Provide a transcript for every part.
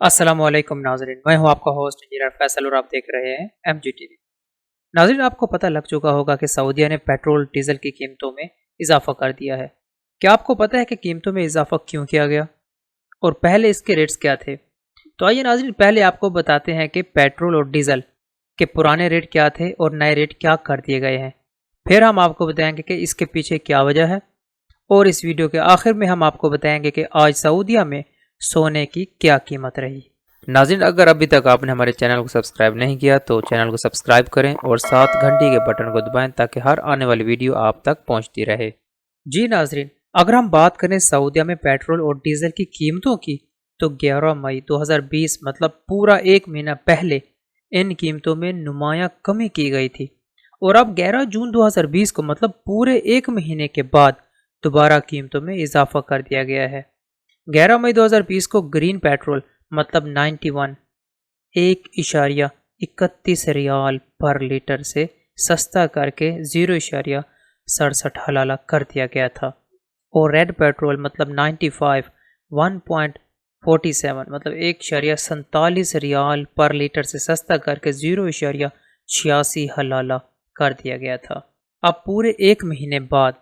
अस्सलामुअलैकुम नाज़रीन, मैं हूं आपका होस्ट इंजीनियर फैसल और आप देख रहे हैं MGTV। नाज़रीन, आपको पता लग चुका होगा कि सऊदीया ने पेट्रोल डीजल की कीमतों में इजाफा कर दिया है। क्या आपको पता है कि कीमतों में इजाफा क्यों किया गया और पहले इसके रेट्स क्या थे? तो आइए नाज़रीन, पहले आपको बताते हैं कि पेट्रोल और डीजल के पुराने रेट क्या थे और नए रेट क्या कर दिए गए हैं। फिर हम आपको बताएंगे कि इसके पीछे क्या वजह है और इस वीडियो के आखिर में हम आपको बताएंगे कि आज सऊदीया में सोने की क्या कीमत रही। नाज़रीन, अगर अभी तक आपने हमारे चैनल को सब्सक्राइब नहीं किया तो चैनल को सब्सक्राइब करें और साथ घंटी के बटन को दबाएं ताकि हर आने वाली वीडियो आप तक पहुंचती रहे। जी नाज़रीन, अगर हम बात करें सऊदीया में पेट्रोल और डीजल की कीमतों की तो 11 मई 2020 मतलब पूरा एक महीना पहले इन कीमतों में नुमायां कमी की गई थी और अब 11 जून 2020 को मतलब पूरे एक महीने के बाद दोबारा कीमतों में इजाफा कर दिया गया है। 11 मई 2020 को ग्रीन पेट्रोल मतलब 91 1.31 रियाल पर लीटर से सस्ता करके 0.67 हलाला कर दिया गया था और रेड पेट्रोल मतलब 95 1.47 मतलब 1.47 रियाल पर लीटर से सस्ता करके 0.86 हलाला कर दिया गया था। अब पूरे एक महीने बाद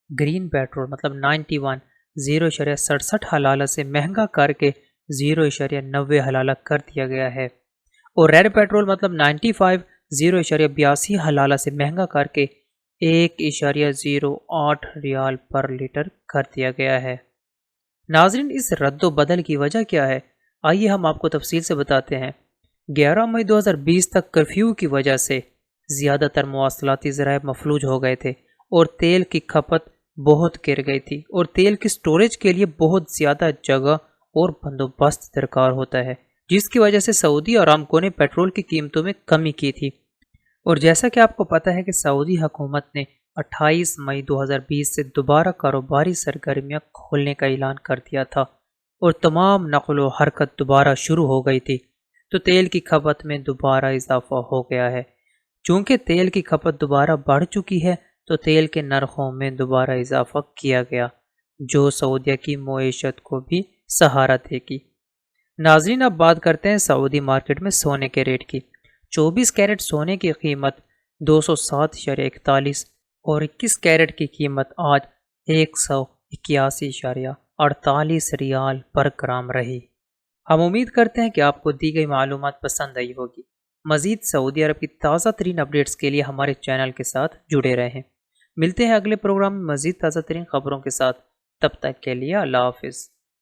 ग्रीन पेट्रोल मतलब 91 0.67 हलाला से महंगा करके 0.90 हलाला कर दिया गया है और रेड पेट्रोल मतलब 95 0.82 हलाला से महंगा करके 1.08 रियाल पर लीटर कर दिया गया है। नाज़रीन, इस रद्दो बदल की वजह क्या है, आइए हम आपको तफसील से बताते हैं। 11 मई 2020 तक कर्फ्यू की वजह से ज़्यादातर मवासलाती ज़राए मफलूज हो गए थे और तेल की खपत बहुत गिर गई थी और तेल की स्टोरेज के लिए बहुत ज़्यादा जगह और बंदोबस्त दरकार होता है, जिसकी वजह से सऊदी अरामको ने पेट्रोल की कीमतों में कमी की थी। और जैसा कि आपको पता है कि सऊदी हुकूमत ने 28 मई 2020 से दोबारा कारोबारी सरगर्मियां खोलने का ऐलान कर दिया था और तमाम नक़ल व हरकत दोबारा शुरू हो गई थी, तो तेल की खपत में दोबारा इजाफा हो गया है। चूँकि तेल की खपत दोबारा बढ़ चुकी है तो तेल के नरखों में दोबारा इजाफा किया गया, जो सऊदीया की मईशत को भी सहारा देगी। नाज़रीन, अब बात करते हैं सऊदी मार्केट में सोने के रेट की। 24 कैरेट सोने की कीमत 207.41 और 21 कैरेट की कीमत आज 181.48 रियाल पर ग्राम रही। हम उम्मीद करते हैं कि आपको दी गई मालूमात पसंद आई होगी। मज़ीद सऊदी अरब की ताज़ा तरीन अपडेट्स के लिए हमारे चैनल के साथ जुड़े रहें। मिलते हैं अगले प्रोग्राम में मज़ीद ताज़ा तरीन खबरों के साथ। तब तक के लिए अल्लाह हाफ़िज़।